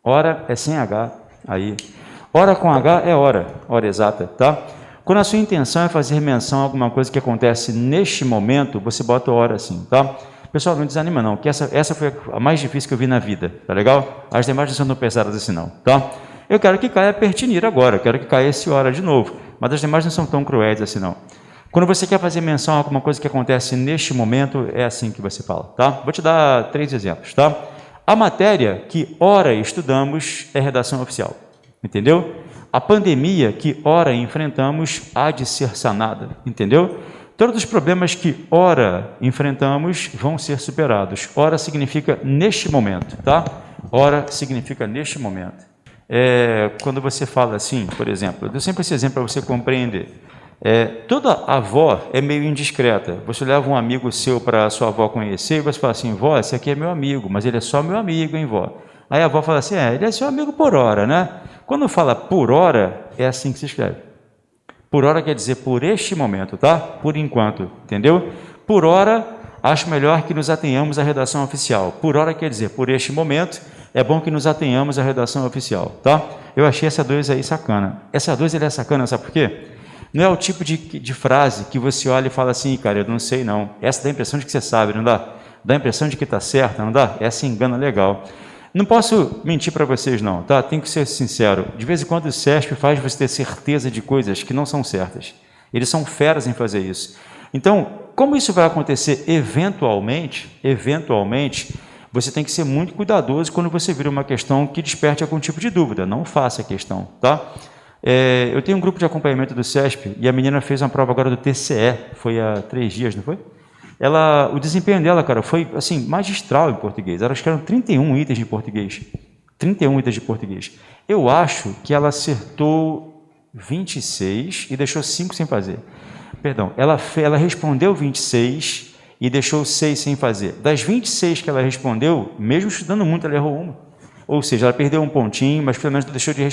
Hora é sem H, aí. Hora com H é hora, hora exata, tá? Quando a sua intenção é fazer menção a alguma coisa que acontece neste momento, você bota hora assim, tá? Pessoal, não desanima não, que essa foi a mais difícil que eu vi na vida, tá legal? As demais não são tão pesadas assim não, tá? Eu quero que caia pertinir agora, eu quero que caia esse hora de novo, mas as demais não são tão cruéis assim não. Quando você quer fazer menção a alguma coisa que acontece neste momento, é assim que você fala, tá? Vou te dar 3 exemplos, tá? A matéria que ora estudamos é redação oficial, entendeu? A pandemia que ora enfrentamos há de ser sanada, entendeu? Todos os problemas que ora enfrentamos vão ser superados. Ora significa neste momento, tá? Ora significa neste momento. Quando você fala assim, por exemplo, eu dou sempre esse exemplo para você compreender. Toda avó é meio indiscreta. Você leva um amigo seu para a sua avó conhecer e você fala assim, vó, esse aqui é meu amigo, mas ele é só meu amigo, hein, vó? Aí a avó fala assim, ele é seu amigo por hora, né? Quando fala por hora, é assim que se escreve. Por hora quer dizer por este momento, tá? Por enquanto, entendeu? Por hora, acho melhor que nos atenhamos à redação oficial. Por hora quer dizer por este momento, é bom que nos atenhamos à redação oficial, tá? Eu achei essa 2 aí sacana. Essa 2 ele é sacana, sabe por quê? Não é o tipo de frase que você olha e fala assim, cara, eu não sei não. Essa dá a impressão de que você sabe, não dá? Dá a impressão de que está certa, não dá? Essa engana legal. Não posso mentir para vocês não, tá? Tenho que ser sincero. De vez em quando o CESP faz você ter certeza de coisas que não são certas. Eles são feras em fazer isso. Então, como isso vai acontecer eventualmente, você tem que ser muito cuidadoso quando você vira uma questão que desperte algum tipo de dúvida. Não faça a questão, tá? Eu tenho um grupo de acompanhamento do CESP e a menina fez uma prova agora do TCE, foi há 3 dias, não foi? O desempenho dela, cara, foi assim, magistral em português. Acho que eram 31 itens de português. 31 itens de português. Eu acho que ela acertou 26 e deixou 5 sem fazer. Perdão, ela respondeu 26 e deixou 6 sem fazer. Das 26 que ela respondeu, mesmo estudando muito, ela errou uma. Ou seja, ela perdeu um pontinho, mas pelo menos deixou de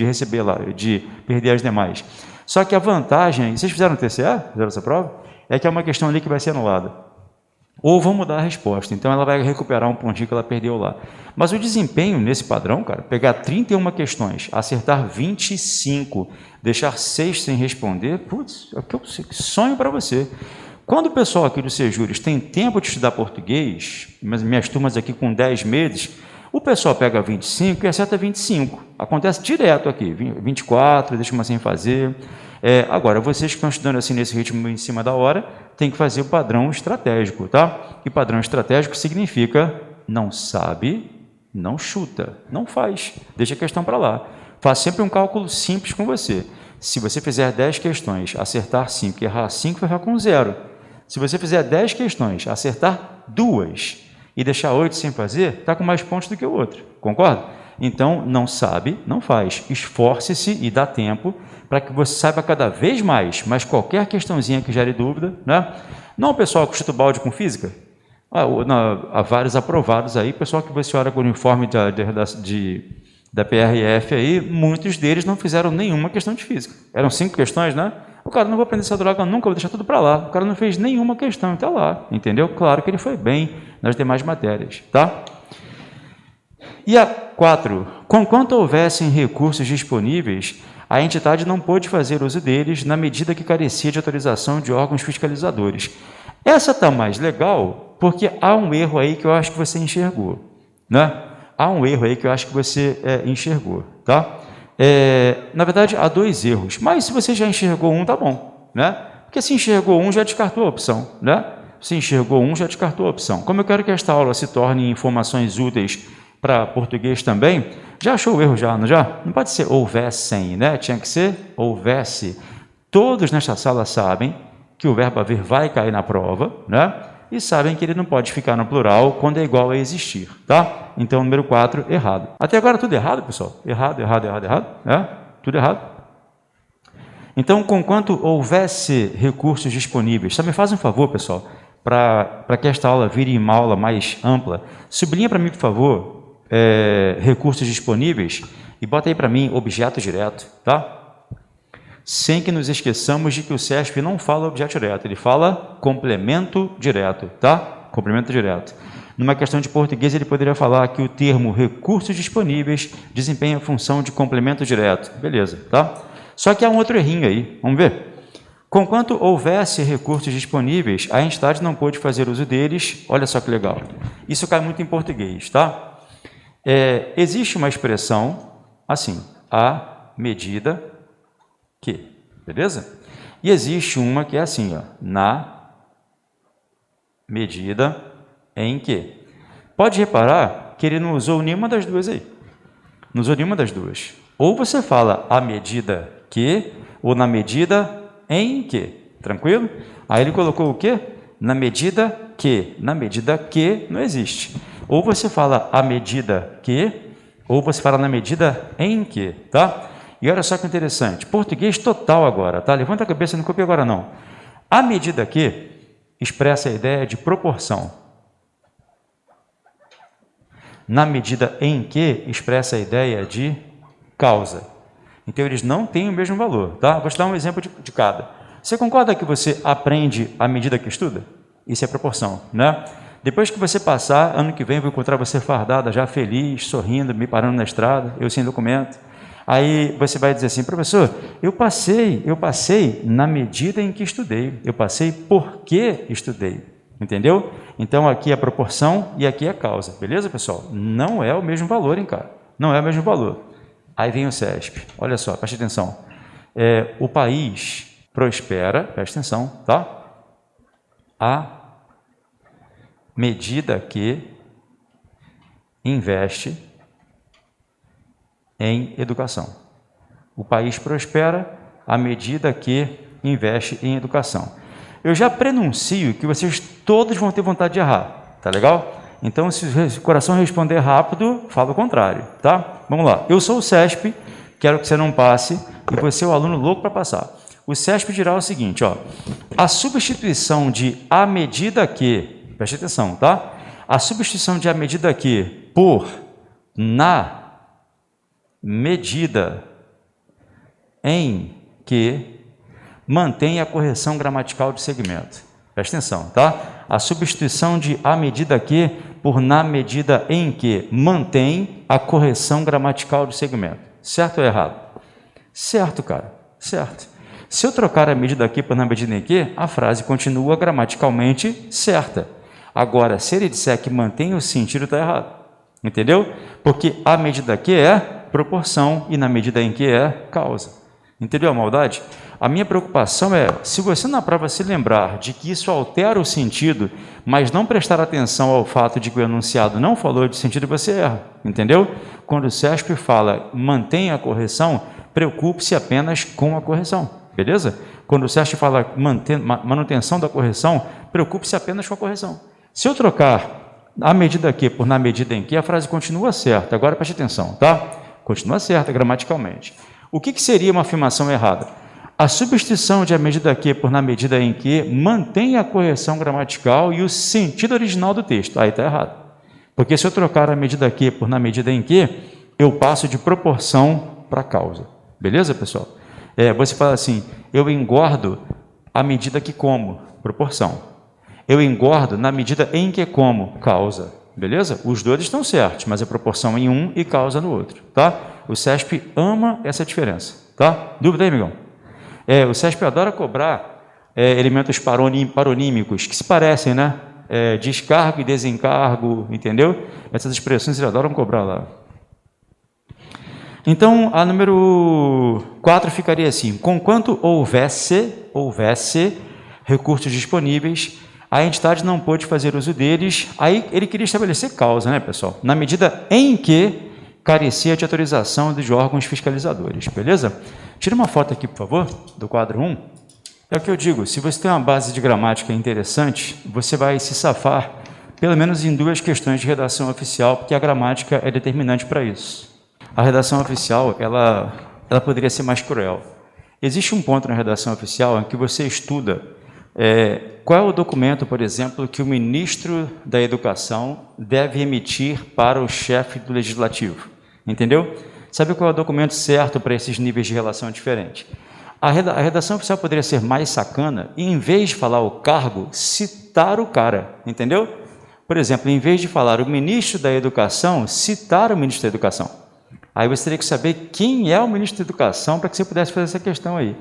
receber lá, de perder as demais. Só que a vantagem, vocês fizeram o TCA? Fizeram essa prova? É que é uma questão ali que vai ser anulada. Ou vão mudar a resposta, então ela vai recuperar um pontinho que ela perdeu lá. Mas o desempenho nesse padrão, cara, pegar 31 questões, acertar 25, deixar 6 sem responder, putz, é o que eu sonho para você. Quando o pessoal aqui do Sejures tem tempo de estudar português, mas minhas turmas aqui com 10 meses, o pessoal pega 25 e acerta 25. Acontece direto aqui, 24, deixa uma sem fazer. Agora, vocês que estão estudando assim nesse ritmo em cima da hora, tem que fazer o padrão estratégico, tá? E padrão estratégico significa não sabe, não chuta, não faz, deixa a questão para lá. Faça sempre um cálculo simples com você. Se você fizer 10 questões, acertar 5 e errar 5, vai ficar com 0. Se você fizer 10 questões, acertar 2 e deixar 8 sem fazer, está com mais pontos do que o outro, concorda? Então, não sabe, não faz. Esforce-se e dá tempo para que você saiba cada vez mais, mas qualquer questãozinha que gere dúvida, né? Não o pessoal que chuta o balde com física, há vários aprovados aí, pessoal que você olha com o uniforme da PRF aí, muitos deles não fizeram nenhuma questão de física. Eram 5 questões, né? O cara não vou aprender essa droga nunca, vou deixar tudo para lá. O cara não fez nenhuma questão, está lá, entendeu? Claro que ele foi bem nas demais matérias, tá? E a 4, conquanto houvessem recursos disponíveis, a entidade não pôde fazer uso deles na medida que carecia de autorização de órgãos fiscalizadores. Essa está mais legal porque há um erro aí que eu acho que você enxergou, né? Há um erro aí que eu acho que você enxergou, tá? Na verdade, há 2 erros, mas se você já enxergou um, tá bom, né? Porque se enxergou um, já descartou a opção, né? Se enxergou um, já descartou a opção. Como eu quero que esta aula se torne informações úteis para português também, já achou o erro já, não já? Não pode ser houvessem, né? Tinha que ser houvesse. Todos nesta sala sabem que o verbo haver vai cair na prova, né? E sabem que ele não pode ficar no plural quando é igual a existir, tá? Então, número 4, errado. Até agora tudo errado, pessoal? Errado, tudo errado. Então, conquanto houvesse recursos disponíveis, só me faz um favor, pessoal, para que esta aula vire uma aula mais ampla, sublinha para mim, por favor, recursos disponíveis e bota aí para mim objeto direto, tá? sem que nos esqueçamos de que o CESP não fala objeto direto, ele fala complemento direto, tá? Complemento direto. Numa questão de português, ele poderia falar que o termo recursos disponíveis desempenha a função de complemento direto. Beleza, tá? Só que há um outro errinho aí, vamos ver? Conquanto houvesse recursos disponíveis, a entidade não pôde fazer uso deles. Olha só que legal. Isso cai muito em português, tá? Existe uma expressão assim, à medida que, beleza? E existe uma que é assim, ó, na medida em que. Pode reparar que ele não usou nenhuma das duas aí. Não usou nenhuma das duas. Ou você fala à medida que, ou na medida em que. Tranquilo? Aí ele colocou o quê? Na medida que. Na medida que não existe. Ou você fala à medida que, ou você fala na medida em que, tá? E olha só que interessante, português total agora, tá? Levanta a cabeça, não copia agora não. À medida que expressa a ideia de proporção. Na medida em que expressa a ideia de causa. Então, eles não têm o mesmo valor, tá? Vou te dar um exemplo de cada. Você concorda que você aprende à medida que estuda? Isso é proporção, né? Depois que você passar, ano que vem, eu vou encontrar você fardada, já feliz, sorrindo, me parando na estrada, eu sem documento. Aí você vai dizer assim, professor, eu passei na medida em que estudei, eu passei porque estudei, entendeu? Então aqui é a proporção e aqui é a causa, beleza, pessoal? Não é o mesmo valor, hein, cara? Não é o mesmo valor. Aí vem o CESP, olha só, preste atenção. O país prospera, preste atenção, tá? À medida que investe em educação. O país prospera à medida que investe em educação. Eu já prenuncio que vocês todos vão ter vontade de errar, tá legal? Então, se o coração responder rápido, fala o contrário, tá? Vamos lá. Eu sou o CESP, quero que você não passe, e você é o aluno louco para passar. O CESP dirá o seguinte, ó, a substituição de à medida que, preste atenção, tá? A substituição de à medida que por na medida em que mantém a correção gramatical de segmento. Presta atenção, tá? A substituição de à medida que por na medida em que mantém a correção gramatical de segmento. Certo ou errado? Certo, cara. Certo. Se eu trocar a medida aqui por na medida em que, a frase continua gramaticalmente certa. Agora, se ele disser que mantém o sentido, está errado. Entendeu? Porque a medida que é proporção e na medida em que é causa. Entendeu a maldade? A minha preocupação é, se você na prova se lembrar de que isso altera o sentido, mas não prestar atenção ao fato de que o enunciado não falou de sentido, você erra. Entendeu? Quando o CESP fala mantenha a correção, preocupe-se apenas com a correção. Beleza? Quando o CESP fala manutenção da correção, preocupe-se apenas com a correção. Se eu trocar a medida que por na medida em que, a frase continua certa. Agora preste atenção, tá? Continua certa gramaticalmente. O que seria uma afirmação errada? A substituição de a medida que por na medida em que mantém a correção gramatical e o sentido original do texto. Aí está errado. Porque se eu trocar a medida que por na medida em que, eu passo de proporção para causa. Beleza, pessoal? Você fala assim, eu engordo à medida que como, proporção. Eu engordo na medida em que como, causa. Beleza? Os dois estão certos, mas é proporção em um e causa no outro, tá? O CESP ama essa diferença, tá? Dúvida aí, amigão? O CESP adora cobrar elementos paronímicos, que se parecem, né? Descargo e desencargo, entendeu? Essas expressões eles adoram cobrar lá. Então, a número 4 ficaria assim, conquanto houvesse recursos disponíveis, a entidade não pôde fazer uso deles, aí ele queria estabelecer causa, né, pessoal? Na medida em que carecia de autorização dos órgãos fiscalizadores, beleza? Tira uma foto aqui, por favor, do quadro 1. É o que eu digo, se você tem uma base de gramática interessante, você vai se safar, pelo menos em 2 questões de redação oficial, porque a gramática é determinante para isso. A redação oficial, ela poderia ser mais cruel. Existe um ponto na redação oficial em que você estuda qual é o documento, por exemplo, que o ministro da Educação deve emitir para o chefe do Legislativo. Entendeu? Sabe qual é o documento certo para esses níveis de relação diferentes? A redação oficial poderia ser mais sacana e, em vez de falar o cargo, citar o cara, entendeu? Por exemplo, em vez de falar o ministro da Educação, citar o ministro da Educação. Aí você teria que saber quem é o ministro da Educação para que você pudesse fazer essa questão aí.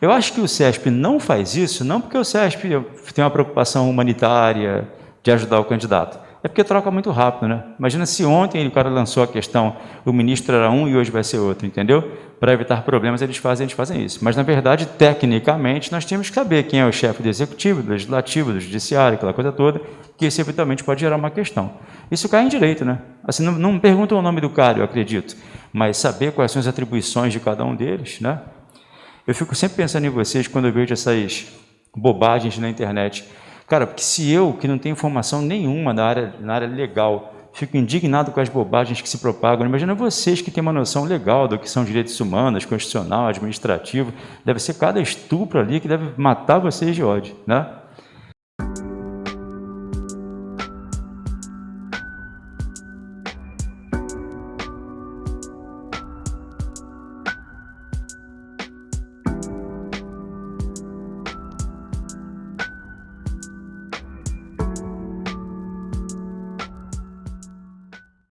Eu acho que o CESP não faz isso, não porque o CESP tem uma preocupação humanitária de ajudar o candidato, é porque troca muito rápido, né? Imagina se ontem o cara lançou a questão, o ministro era um e hoje vai ser outro, entendeu? Para evitar problemas, eles fazem isso. Mas, na verdade, tecnicamente, nós temos que saber quem é o chefe do executivo, do legislativo, do judiciário, aquela coisa toda, que isso eventualmente pode gerar uma questão. Isso cai em direito, né? Assim, não perguntam o nome do cara, eu acredito, mas saber quais são as atribuições de cada um deles, né? Eu fico sempre pensando em vocês quando eu vejo essas bobagens na internet. Cara, porque se eu, que não tenho informação nenhuma na área legal, fico indignado com as bobagens que se propagam, imagina vocês que têm uma noção legal do que são direitos humanos, constitucional, administrativo, deve ser cada estupro ali que deve matar vocês de ódio, né?